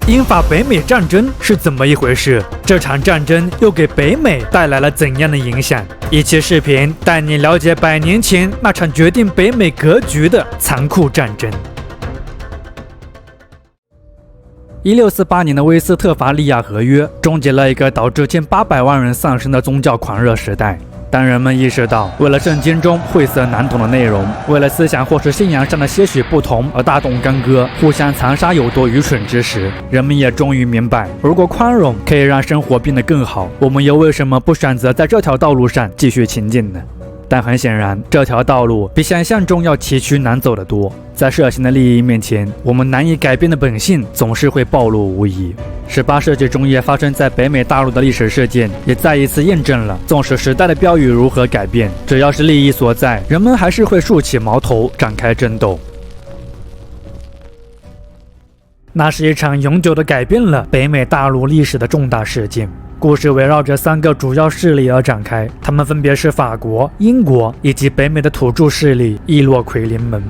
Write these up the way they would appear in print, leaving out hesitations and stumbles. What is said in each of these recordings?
英法北美战争是怎么一回事？这场战争又给北美带来了怎样的影响？一期视频带你了解100年前那场决定北美格局的残酷战争。1648年的威斯特伐利亚合约终结了一个导致近800万人丧生的宗教狂热时代。当人们意识到为了圣经中晦涩难懂的内容，为了思想或是信仰上的些许不同而大动干戈，互相残杀有多愚蠢之时，人们也终于明白，如果宽容可以让生活变得更好，我们又为什么不选择在这条道路上继续前进呢？但很显然，这条道路比想象中要崎岖难走得多。在涉嫌的利益面前，我们难以改变的本性总是会暴露无遗。18世纪中叶发生在北美大陆的历史事件，也再一次验证了，纵使时代的标语如何改变，只要是利益所在，人们还是会竖起矛头，展开争斗。那是一场永久地改变了北美大陆历史的重大事件。故事围绕着3个主要势力而展开，他们分别是法国、英国以及北美的土著势力易洛魁联盟。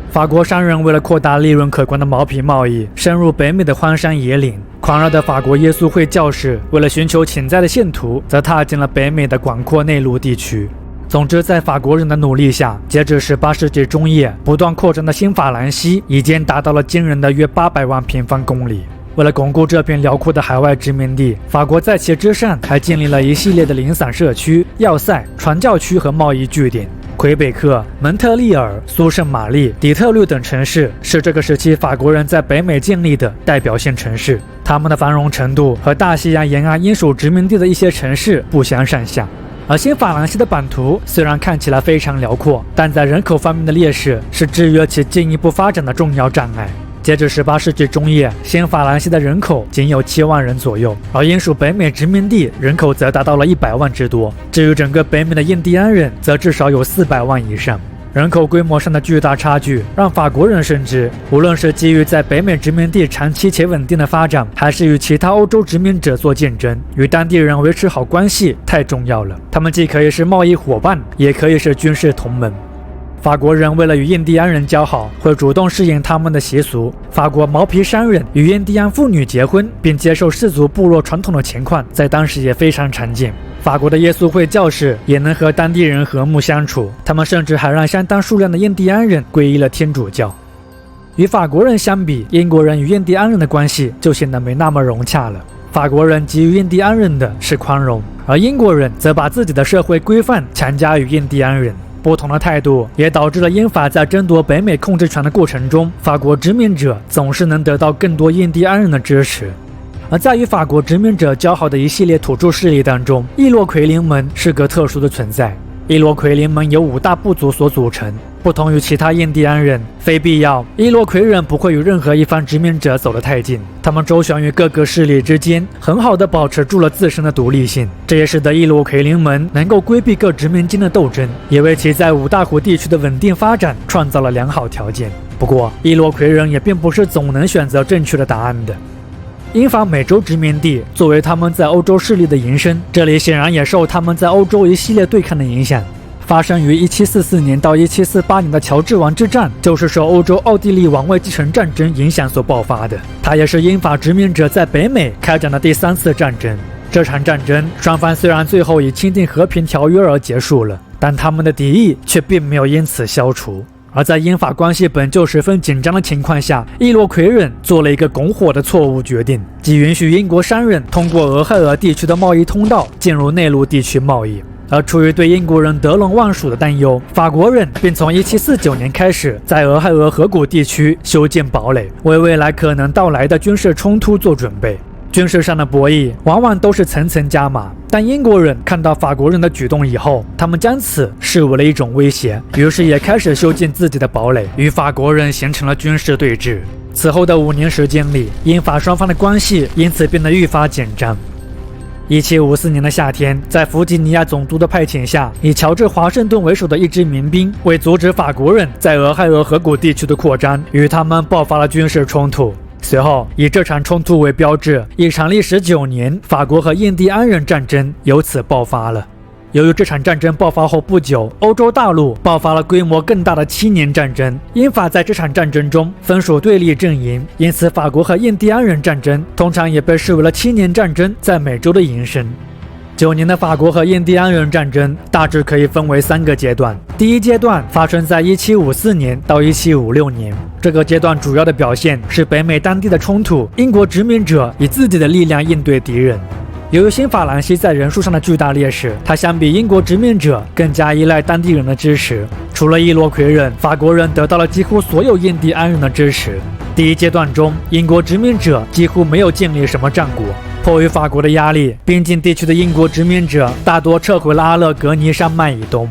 法国商人为了扩大利润可观的毛皮贸易，深入北美的荒山野岭。狂热的法国耶稣会教士为了寻求潜在的信徒，则踏进了北美的广阔内陆地区。总之，在法国人的努力下，截至18世纪中叶，不断扩张的新法兰西已经达到了惊人的约800万平方公里。为了巩固这片辽阔的海外殖民地，法国在其之上还建立了一系列的零散社区、要塞、传教区和贸易据点。魁北克、蒙特利尔、苏圣玛丽、底特律等城市是这个时期法国人在北美建立的代表性城市，他们的繁荣程度和大西洋沿岸英属殖民地的一些城市不相上下。而新法兰西的版图虽然看起来非常辽阔，但在人口方面的劣势是制约其进一步发展的重要障碍。截至18世纪中叶，新法兰西的人口仅有7万人左右，而英属北美殖民地人口则达到了100万之多。至于整个北美的印第安人，则至少有400万以上。人口规模上的巨大差距，让法国人深知，无论是基于在北美殖民地长期且稳定的发展，还是与其他欧洲殖民者做竞争，与当地人维持好关系太重要了。他们既可以是贸易伙伴，也可以是军事同盟。法国人为了与印第安人交好，会主动适应他们的习俗。法国毛皮商人与印第安妇女结婚，并接受氏族部落传统的情况，在当时也非常常见。法国的耶稣会教士也能和当地人和睦相处，他们甚至还让相当数量的印第安人皈依了天主教。与法国人相比，英国人与印第安人的关系就显得没那么融洽了。法国人给予印第安人的是宽容，而英国人则把自己的社会规范强加于印第安人。不同的态度也导致了英法在争夺北美控制权的过程中，法国殖民者总是能得到更多印第安人的支持。而在与法国殖民者交好的一系列土著势力当中，易洛魁联盟是个特殊的存在。易洛魁联盟由5大部族所组成，不同于其他印第安人，非必要，易洛魁人不会与任何一方殖民者走得太近，他们周旋于各个势力之间，很好地保持住了自身的独立性。这也使得易洛魁联盟能够规避各殖民间的斗争，也为其在五大湖地区的稳定发展创造了良好条件。不过，易洛魁人也并不是总能选择正确的答案的。英法美洲殖民地作为他们在欧洲势力的延伸，这里显然也受他们在欧洲一系列对抗的影响。发生于1744年到1748年的乔治王之战，就是受欧洲奥地利王位继承战争影响所爆发的。它也是英法殖民者在北美开展的第3次战争。这场战争，双方虽然最后以签订和平条约而结束了，但他们的敌意却并没有因此消除。而在英法关系本就十分紧张的情况下，易洛魁人做了一个拱火的错误决定，即允许英国商人通过俄亥俄地区的贸易通道进入内陆地区贸易。而出于对英国人得陇望蜀的担忧，法国人并从1749年开始在俄亥俄河谷地区修建堡垒，为未来可能到来的军事冲突做准备。军事上的博弈往往都是层层加码，但英国人看到法国人的举动以后，他们将此视为了一种威胁，于是也开始修建自己的堡垒，与法国人形成了军事对峙。此后的5年时间里，英法双方的关系因此变得愈发紧张。1754年的夏天，在弗吉尼亚总督的派遣下，以乔治·华盛顿为首的一支民兵为阻止法国人在俄亥俄河谷地区的扩张，与他们爆发了军事冲突。随后，以这场冲突为标志，一场历时9年法国和印第安人战争由此爆发了。由于这场战争爆发后不久，欧洲大陆爆发了规模更大的7年战争，英法在这场战争中分属对立阵营，因此法国和印第安人战争通常也被视为了7年战争在美洲的延伸。9年的法国和印第安人战争大致可以分为3个阶段。第一阶段发生在1754年到1756年，这个阶段主要的表现是北美当地的冲突，英国殖民者以自己的力量应对敌人。由于新法兰西在人数上的巨大劣势，它相比英国殖民者更加依赖当地人的支持。除了伊洛魁人，法国人得到了几乎所有印第安人的支持。第一阶段中，英国殖民者几乎没有建立什么战果。迫于法国的压力，边境地区的英国殖民者大多撤回了阿勒格尼山脉以东。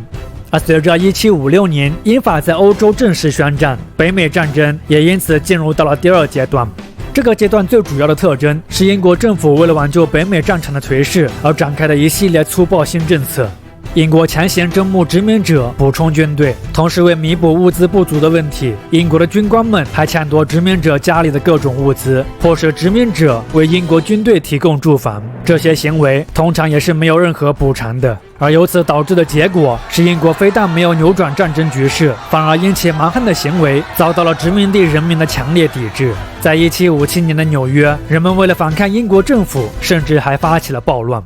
而随着1756年英法在欧洲正式宣战，北美战争也因此进入到了第2阶段。这个阶段最主要的特征是英国政府为了挽救北美战场的颓势而展开的一系列粗暴新政策。英国强行征募殖民者，补充军队，同时为弥补物资不足的问题，英国的军官们还抢夺殖民者家里的各种物资，迫使殖民者为英国军队提供住房。这些行为通常也是没有任何补偿的，而由此导致的结果是，英国非但没有扭转战争局势，反而因其蛮横的行为遭到了殖民地人民的强烈抵制。在1757年的纽约，人们为了反抗英国政府，甚至还发起了暴乱。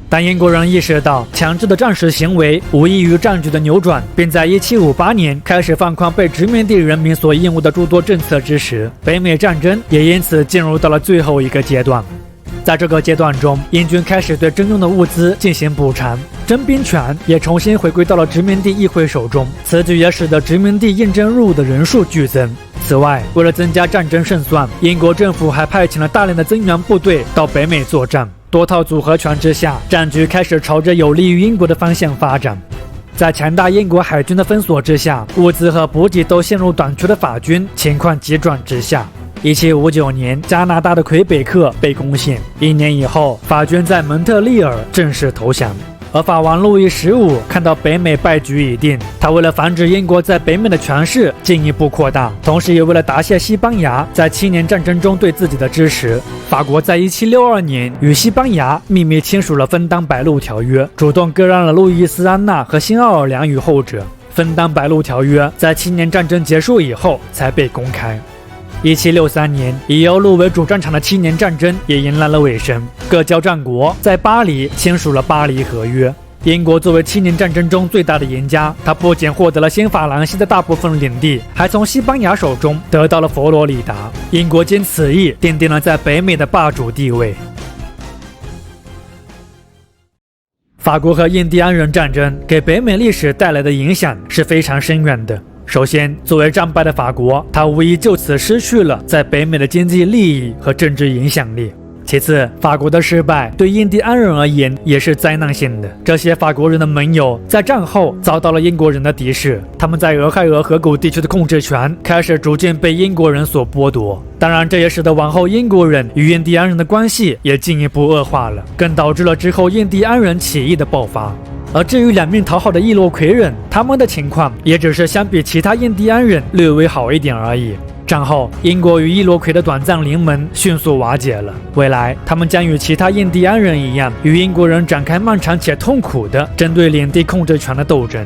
当英国人意识到强制的战时行为无异于战局的扭转，并在1758年开始放宽被殖民地人民所厌恶的诸多政策之时，北美战争也因此进入到了最后一个阶段。在这个阶段中，英军开始对征用的物资进行补偿，征兵权也重新回归到了殖民地议会手中，此举也使得殖民地应征入伍的人数剧增。此外，为了增加战争胜算，英国政府还派遣了大量的增援部队到北美作战。多套组合拳之下，战局开始朝着有利于英国的方向发展。在强大英国海军的封锁之下，物资和补给都陷入短缺的法军情况急转直下。1759年，加拿大的魁北克被攻陷，1年以后，法军在蒙特利尔正式投降。而法王路易15看到北美败局已定，他为了防止英国在北美的权势进一步扩大，同时也为了答谢西班牙在7年战争中对自己的支持，法国在1762年与西班牙秘密签署了分担白鹿条约，主动割让了路易斯安那和新奥尔良与后者。分担白鹿条约在7年战争结束以后才被公开。1763年，以欧陆为主战场的7年战争也迎来了尾声，各交战国在巴黎签署了巴黎合约。英国作为7年战争中最大的赢家，他不仅获得了新法兰西的大部分领地，还从西班牙手中得到了佛罗里达。英国经此役奠定了在北美的霸主地位。法国和印第安人战争给北美历史带来的影响是非常深远的。首先，作为战败的法国，它无疑就此失去了在北美的经济利益和政治影响力。其次，法国的失败对印第安人而言也是灾难性的。这些法国人的盟友在战后遭到了英国人的敌视，他们在俄亥俄河谷地区的控制权开始逐渐被英国人所剥夺。当然，这也使得往后英国人与印第安人的关系也进一步恶化了，更导致了之后印第安人起义的爆发。而至于两面讨好的伊洛魁人，他们的情况也只是相比其他印第安人略微好一点而已。战后，英国与伊洛魁的短暂联盟迅速瓦解了。未来，他们将与其他印第安人一样，与英国人展开漫长且痛苦的针对领地控制权的斗争。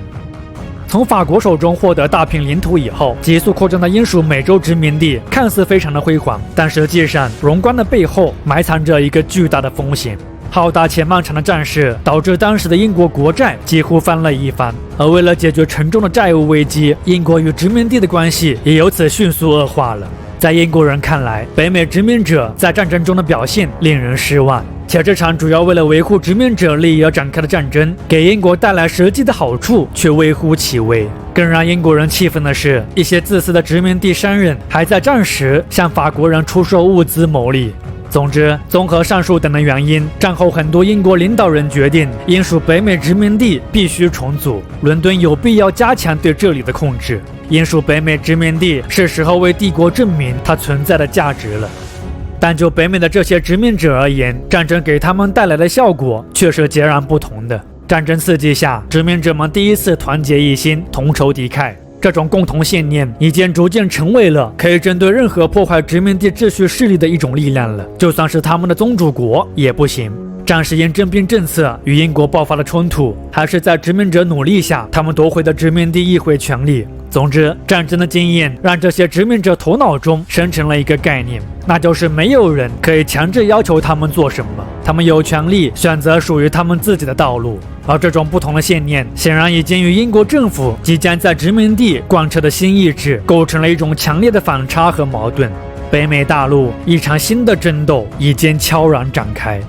从法国手中获得大片领土以后，急速扩张的英属美洲殖民地看似非常的辉煌，但实际上荣光的背后埋藏着一个巨大的风险。浩大且漫长的战事导致当时的英国国债几乎翻了一番，而为了解决沉重的债务危机，英国与殖民地的关系也由此迅速恶化了。在英国人看来，北美殖民者在战争中的表现令人失望，且这场主要为了维护殖民者利益而展开的战争给英国带来实际的好处却微乎其微。更让英国人气愤的是，一些自私的殖民地商人还在战时向法国人出售物资牟利。总之，综合上述等的原因，战后很多英国领导人决定，英属北美殖民地必须重组，伦敦有必要加强对这里的控制。英属北美殖民地是时候为帝国证明它存在的价值了。但就北美的这些殖民者而言，战争给他们带来的效果却是截然不同的。战争刺激下，殖民者们第一次团结一心，同仇敌忾。这种共同信念已经逐渐成为了可以针对任何破坏殖民地秩序势力的一种力量了，就算是他们的宗主国也不行。战时因征兵政策与英国爆发了冲突，还是在殖民者努力下，他们夺回的殖民地议会权力。总之，战争的经验让这些殖民者头脑中生成了一个概念，那就是没有人可以强制要求他们做什么，他们有权利选择属于他们自己的道路。而这种不同的信念，显然已经与英国政府即将在殖民地贯彻的新意志构成了一种强烈的反差和矛盾。北美大陆一场新的争斗已经悄然展开。